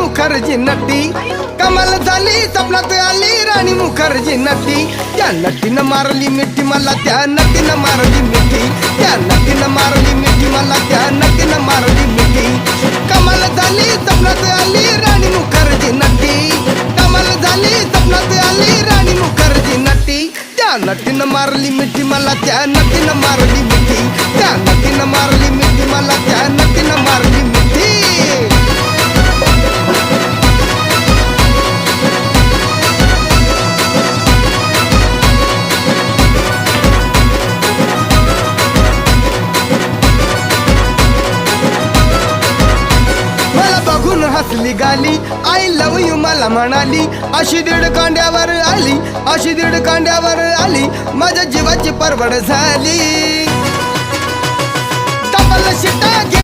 मुखर्जी नटी, कमाल झाली स्वप्नात आली राणी मुखर्जी नटी. त्या नटीनं मारली मिठी मला, त्या नटीनं मारली मिठी, त्या नटीनं मारली मिठी मला, त्या नटीनं मारली मिठी. कमाल झाली स्वप्नात आली राणी मुखर्जी नटी, कमाल झाली स्वप्नात आली राणी मुखर्जी नटी. त्या नटीनं मारली मिठी मला, त्या नटीनं मारली मिठी, त्या नटीनं मारली मिठी मला, त्या नटीनं मारली मिठी. हसली गाली, आय लव यू मला म्हणाली. अशी दीड कांड्यावर आली, अशी दीड कांड्यावर आली, माझ्या जीवाची परवड झाली. डबल शिटा